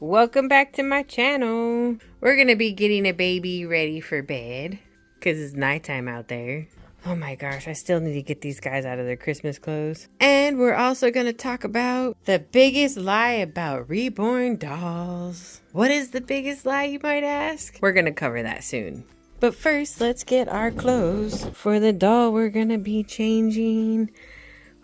Welcome back to my channel. We're gonna be getting a baby ready for bed because it's nighttime out there. Oh my gosh, I still need to get these guys out of their Christmas clothes. And we're also gonna talk about the biggest lie about reborn dolls. What is the biggest lie, you might ask? We're gonna cover that soon. But first, let's get our clothes for the doll we're gonna be changing.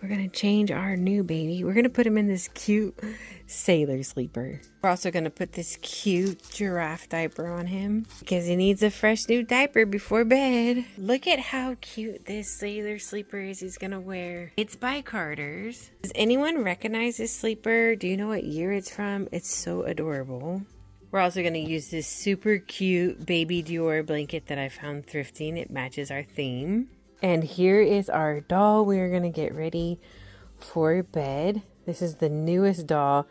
We're gonna change our new baby. We're gonna put him in this cute sailor sleeper. We're also gonna put this cute giraffe diaper on him because he needs a fresh new diaper before bed. Look at how cute this sailor sleeper is he's gonna wear. It's by Carter's. Does anyone recognize this sleeper? Do you know what year it's from? It's so adorable. We're also gonna use this super cute baby Dior blanket that I found thrifting. It matches our theme. And here is our doll we are going to get ready for bed. This is the newest doll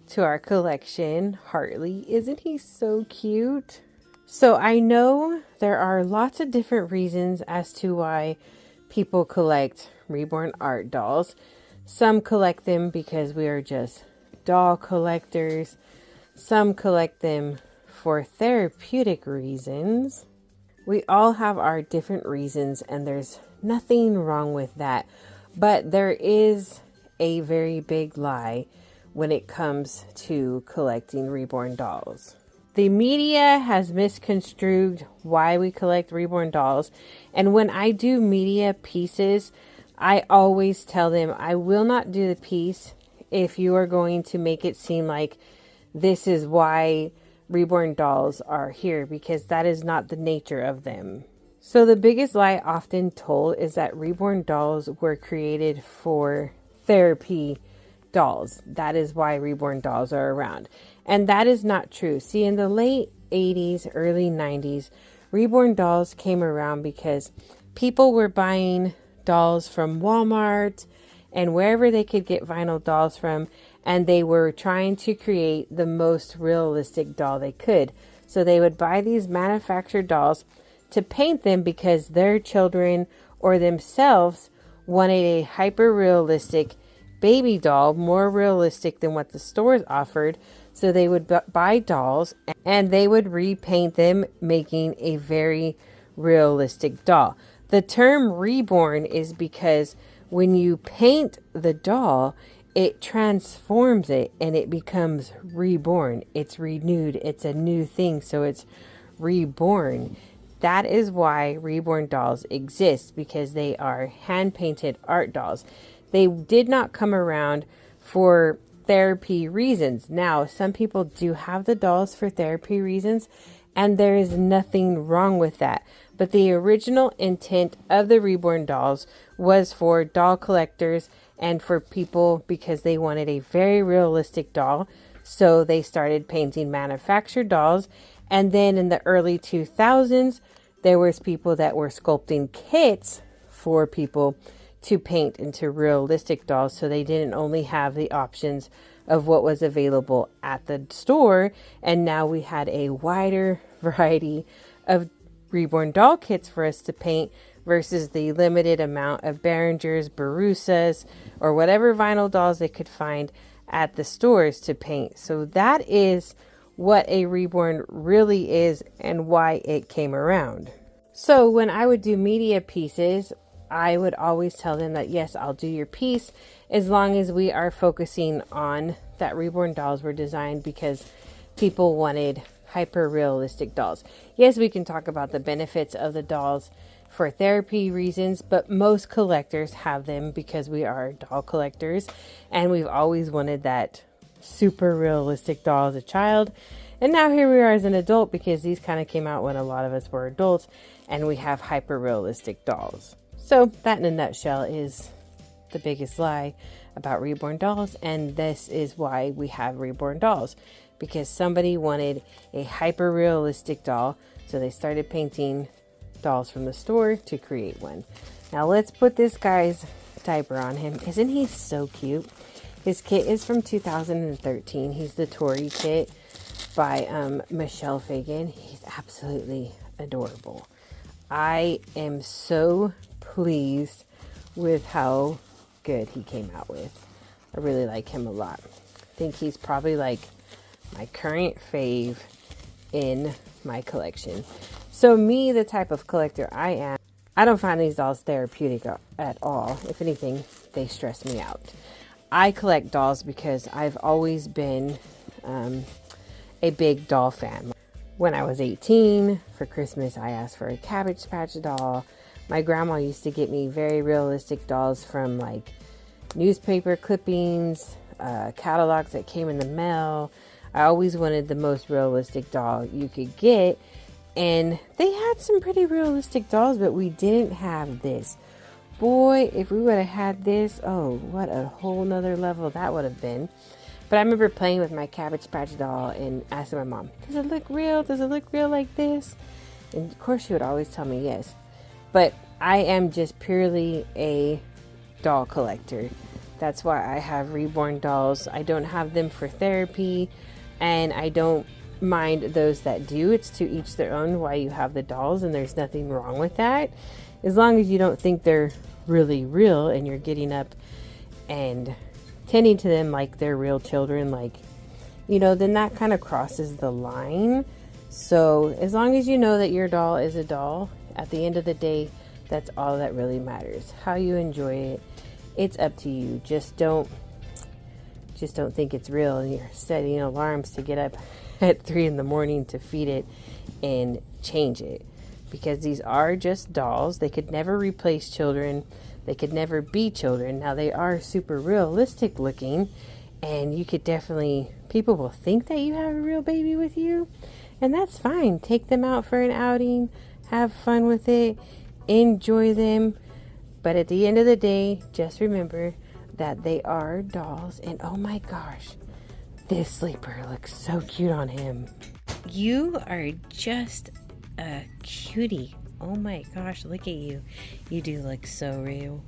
to our collection, Hartley. Isn't he so cute? So I know there are lots of different reasons as to why people collect reborn art dolls. Some collect them because we are just doll collectors. Some collect them for therapeutic reasons. We all have our different reasons, and there's nothing wrong with that. But there is a very big lie when it comes to collecting reborn dolls. The media has misconstrued why we collect reborn dolls. And when I do media pieces, I always tell them I will not do the piece if you are going to make it seem like this is why reborn dolls are here, because that is not the nature of them. So the biggest lie often told is that reborn dolls were created for therapy dolls. That is why reborn dolls are around. And that is not true. See, in the late 80s, early 90s, reborn dolls came around because people were buying dolls from Walmart and wherever they could get vinyl dolls from, and they were trying to create the most realistic doll they could. So they would buy these manufactured dolls to paint them because their children or themselves wanted a hyper-realistic baby doll, more realistic than what the stores offered. So they would buy dolls and they would repaint them, making a very realistic doll. The term reborn is because when you paint the doll, it transforms it and it becomes reborn. It's renewed. It's a new thing. So it's reborn. That is why reborn dolls exist, because they are hand-painted art dolls. They did not come around for therapy reasons. Now, some people do have the dolls for therapy reasons, and there is nothing wrong with that. But the original intent of the reborn dolls was for doll collectors and for people because they wanted a very realistic doll. So they started painting manufactured dolls. And then in the early 2000s, there was people that were sculpting kits for people to paint into realistic dolls. So they didn't only have the options of what was available at the store. And now we had a wider variety of reborn doll kits for us to paint versus the limited amount of Behringers, Barusas, or whatever vinyl dolls they could find at the stores to paint. So that is what a reborn really is and why it came around. So when I would do media pieces, I would always tell them that, yes, I'll do your piece as long as we are focusing on that reborn dolls were designed because people wanted hyper realistic dolls. Yes, we can talk about the benefits of the dolls for therapy reasons, but most collectors have them because we are doll collectors and we've always wanted that super realistic doll as a child. And now here we are as an adult because these kind of came out when a lot of us were adults and we have hyper realistic dolls. So that in a nutshell is the biggest lie about reborn dolls, and this is why we have reborn dolls, because somebody wanted a hyper realistic doll, so they started painting dolls from the store to create one. Now let's put this guy's diaper on him. Isn't he so cute? His kit is from 2013. He's the Tori kit by Michelle Fagan. He's absolutely adorable. I am so pleased with how good he came out with. I really like him a lot. I think he's probably like my current fave in my collection. So me, the type of collector I am, I don't find these dolls therapeutic at all. If anything, they stress me out. I collect dolls because I've always been a big doll fan. When I was 18, for Christmas, I asked for a Cabbage Patch doll. My grandma used to get me very realistic dolls from like newspaper clippings, catalogs that came in the mail. I always wanted the most realistic doll you could get. And they had some pretty realistic dolls, but we didn't have this. Boy, if we would have had this, oh, what a whole nother level that would have been. But I remember playing with my Cabbage Patch doll and asking my mom, does it look real? Does it look real like this? And of course she would always tell me yes. But I am just purely a doll collector. That's why I have Reborn Dolls. I don't have them for therapy, and I don't mind those that do. It's to each their own why you have the dolls, and there's nothing wrong with that. As long as you don't think they're really real and you're getting up and tending to them like they're real children, like, you know, then that kind of crosses the line. So as long as you know that your doll is a doll, at the end of the day, that's all that really matters. How you enjoy it, it's up to you. Just don't think it's real and you're setting alarms to get up at 3 in the morning to feed it and change it. Because these are just dolls. They could never replace children. They could never be children. Now they are super realistic looking, and you could definitely, people will think that you have a real baby with you, and that's fine. Take them out for an outing, have fun with it, enjoy them. But at the end of the day, just remember that they are dolls. And oh my gosh, this sleeper looks so cute on him. You are just a cutie. Oh my gosh, look at you. You do look so real.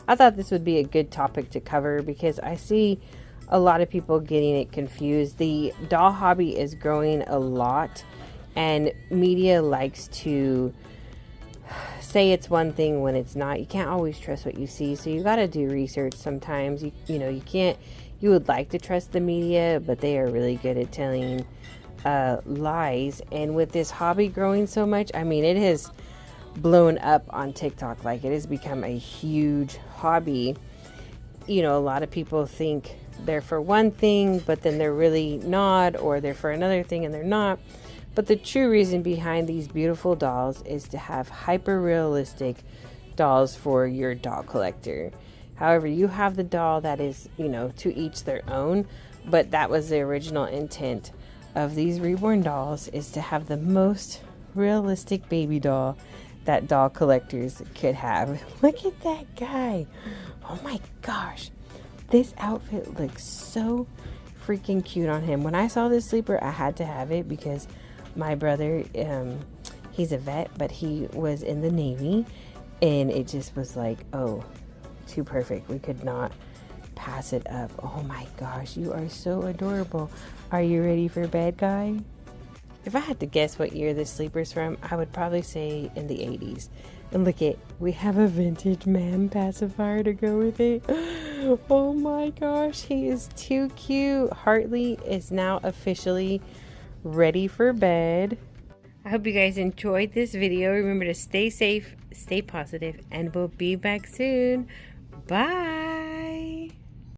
I thought this would be a good topic to cover because I see a lot of people getting it confused. The doll hobby is growing a lot, and media likes to say it's one thing when it's not. You can't always trust what you see, so you got to do research sometimes. You would like to trust the media, but they are really good at telling lies. And with this hobby growing so much, I mean, it has blown up on TikTok. Like, it has become a huge hobby. You know, a lot of people think they're for one thing, but then they're really not, or they're for another thing and they're not. But the true reason behind these beautiful dolls is to have hyper realistic dolls for your doll collector. However, you have the doll that is, you know, to each their own, but that was the original intent of these Reborn Dolls, is to have the most realistic baby doll that doll collectors could have. Look at that guy. Oh my gosh. This outfit looks so freaking cute on him. When I saw this sleeper, I had to have it because my brother, he's a vet, but he was in the Navy, and it just was like, oh, too perfect. We could not pass it up. Oh my gosh, you are so adorable. Are you ready for bed, guy? If I had to guess what year this sleeper's from, I would probably say in the 80s. And look it, we have a vintage man pacifier to go with it. Oh my gosh, he is too cute. Hartley is now officially ready for bed. I hope you guys enjoyed this video. Remember to stay safe, stay positive, and we'll be back soon. Bye.